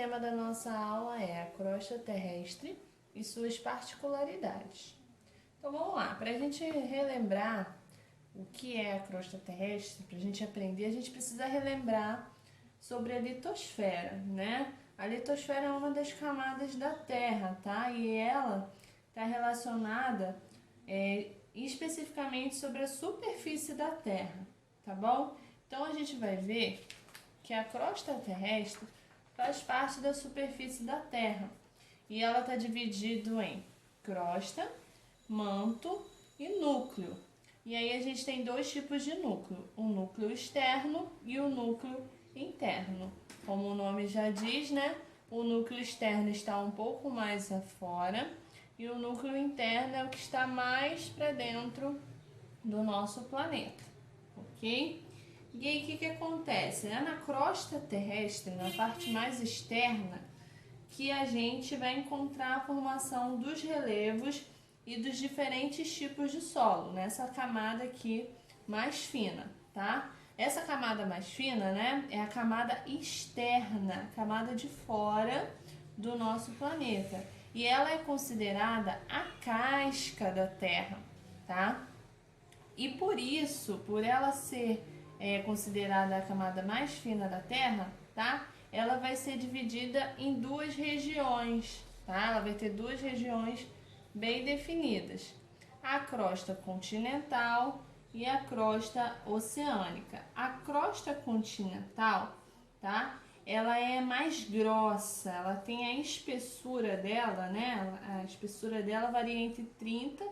tema da nossa aula é a crosta terrestre e suas particularidades. Então vamos lá, para a gente relembrar o que é a crosta terrestre, para a gente aprender, a gente precisa relembrar sobre a litosfera, né? A litosfera é uma das camadas da Terra, tá? E ela está relacionada especificamente sobre a superfície da Terra, tá bom? Então a gente vai ver que a crosta terrestre faz parte da superfície da Terra e ela está dividida em crosta, manto e núcleo. E aí a gente tem dois tipos de núcleo, o núcleo externo e o núcleo interno. Como o nome já diz, né? O núcleo externo está um pouco mais afora e o núcleo interno é o que está mais para dentro do nosso planeta, ok? E aí o que acontece? É na crosta terrestre, na parte mais externa, que a gente vai encontrar a formação dos relevos e dos diferentes tipos de solo, nessa camada aqui mais fina, tá? Essa camada mais fina, né, é a camada externa, a camada de fora do nosso planeta. E ela é considerada a casca da Terra, tá? E por isso, por ela ser considerada a camada mais fina da Terra, tá? Ela vai ser dividida em duas regiões, tá? Ela vai ter duas regiões bem definidas: a crosta continental e a crosta oceânica. A crosta continental, tá? Ela é mais grossa, ela tem a espessura dela, né? A espessura dela varia entre 30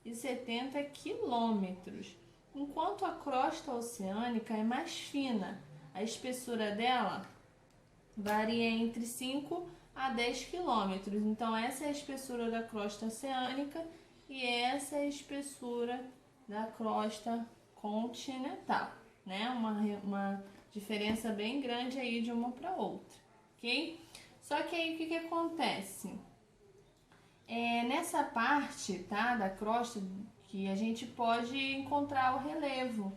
e 70 quilômetros, enquanto a crosta oceânica é mais fina. A espessura dela varia entre 5 a 10 quilômetros. Então essa é a espessura da crosta oceânica e essa é a espessura da crosta continental, né? Uma diferença bem grande aí de uma para outra, ok? Só que aí o que acontece? Nessa parte, tá, da crosta que a gente pode encontrar o relevo,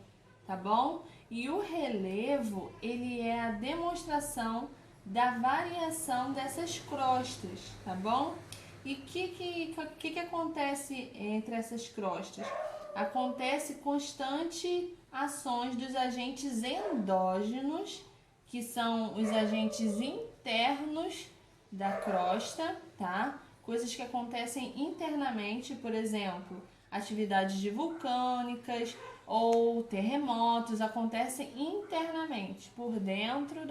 tá bom? E o relevo, ele é a demonstração da variação dessas crostas, tá bom? E o que acontece entre essas crostas? Acontece constante ações dos agentes endógenos, que são os agentes internos da crosta, tá? Coisas que acontecem internamente, por exemplo, atividades vulcânicas ou terremotos acontecem internamente, por dentro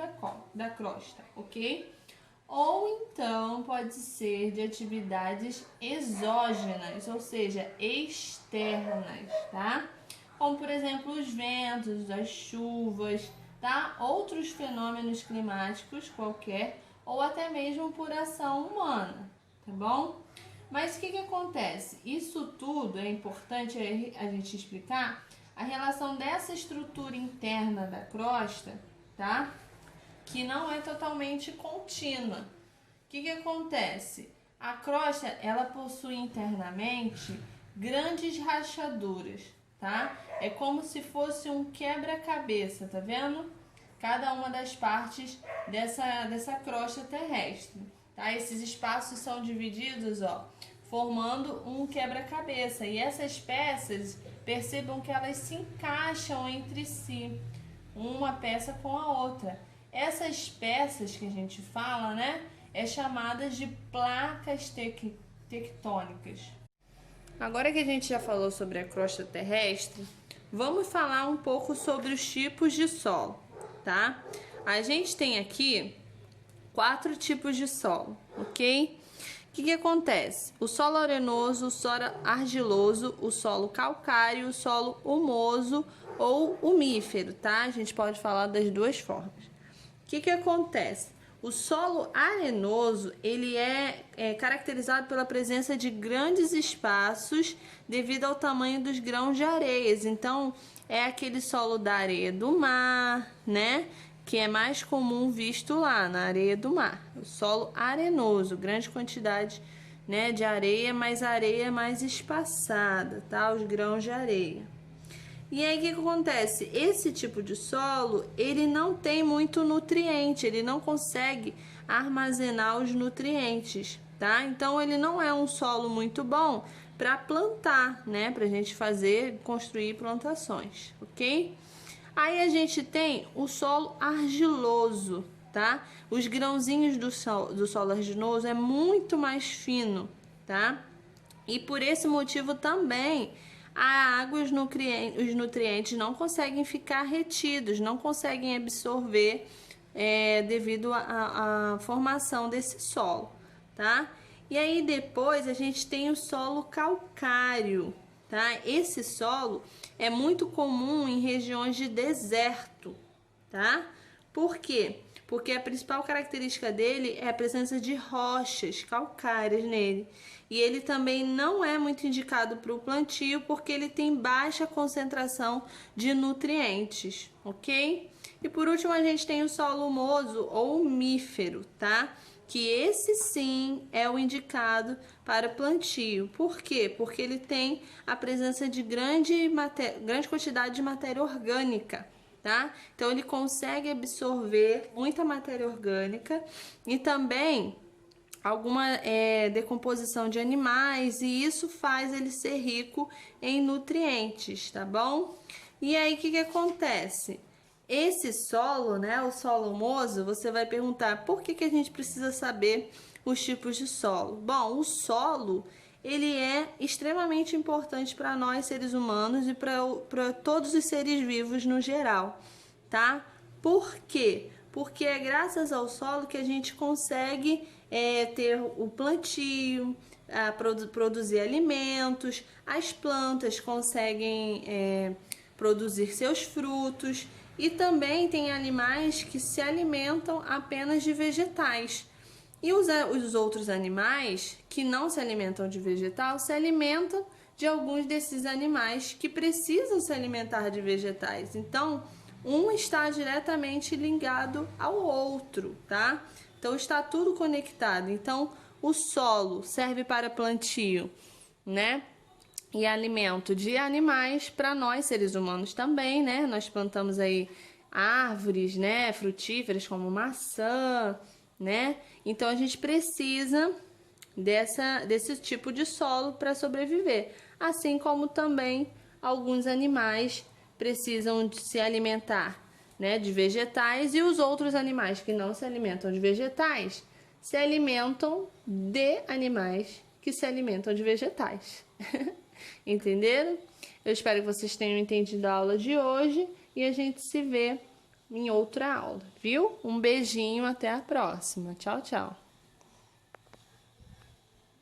da crosta, ok? Ou então pode ser de atividades exógenas, ou seja, externas, tá? Como, por exemplo, os ventos, as chuvas, tá? Outros fenômenos climáticos qualquer, ou até mesmo por ação humana, tá bom? Mas o que acontece? Isso tudo é importante a gente explicar a relação dessa estrutura interna da crosta, tá? Que não é totalmente contínua. O que acontece? A crosta, ela possui internamente grandes rachaduras, tá? É como se fosse um quebra-cabeça, tá vendo? Cada uma das partes dessa crosta terrestre, tá? Esses espaços são divididos, ó, formando um quebra-cabeça. E essas peças, percebam que elas se encaixam entre si, uma peça com a outra. Essas peças que a gente fala, né, é chamadas de placas tectônicas. Agora que a gente já falou sobre a crosta terrestre, vamos falar um pouco sobre os tipos de solo, tá? A gente tem aqui 4 tipos de solo, ok? O que acontece? O solo arenoso, o solo argiloso, o solo calcário, o solo humoso ou umífero, tá? A gente pode falar das duas formas. O que acontece? O solo arenoso, ele é caracterizado pela presença de grandes espaços devido ao tamanho dos grãos de areias. Então, é aquele solo da areia do mar, né? Que é mais comum visto lá na areia do mar. O solo arenoso, grande quantidade, né, de areia, mas areia mais espaçada, tá? Os grãos de areia. E aí o que acontece? Esse tipo de solo, ele não tem muito nutriente, ele não consegue armazenar os nutrientes, tá? Então ele não é um solo muito bom para plantar, né? Pra gente fazer, construir plantações, ok? Aí a gente tem o solo argiloso, tá? Os grãozinhos do solo argiloso é muito mais fino, tá? E por esse motivo também a água e os nutrientes não conseguem ficar retidos, não conseguem absorver devido à formação desse solo, tá? E aí depois a gente tem o solo calcário, tá? Esse solo é muito comum em regiões de deserto, tá? Por quê? Porque a principal característica dele é a presença de rochas calcárias nele. E ele também não é muito indicado para o plantio porque ele tem baixa concentração de nutrientes, ok? E por último a gente tem o solo humoso ou umífero, tá? Que esse sim é o indicado para plantio. Por quê? Porque ele tem a presença de grande quantidade de matéria orgânica, tá? Então ele consegue absorver muita matéria orgânica e também alguma decomposição de animais, e isso faz ele ser rico em nutrientes, tá bom? E aí o que acontece? Esse solo, né, o solo humoso, você vai perguntar por que a gente precisa saber os tipos de solo? Bom, o solo, ele é extremamente importante para nós seres humanos e para todos os seres vivos no geral, tá? Por quê? Porque é graças ao solo que a gente consegue ter o plantio, produzir alimentos, as plantas conseguem produzir seus frutos e também tem animais que se alimentam apenas de vegetais. E os outros animais que não se alimentam de vegetal se alimentam de alguns desses animais que precisam se alimentar de vegetais. Então, um está diretamente ligado ao outro, tá? Então está tudo conectado. Então o solo serve para plantio, né? E alimento de animais para nós seres humanos também, né? Nós plantamos aí árvores, né, frutíferas como maçã, né? Então a gente precisa desse tipo de solo para sobreviver, assim como também alguns animais precisam de se alimentar, né, de vegetais, e os outros animais que não se alimentam de vegetais se alimentam de animais que se alimentam de vegetais. Entenderam? Eu espero que vocês tenham entendido a aula de hoje e a gente se vê em outra aula, viu? Um beijinho, até a próxima. Tchau, tchau.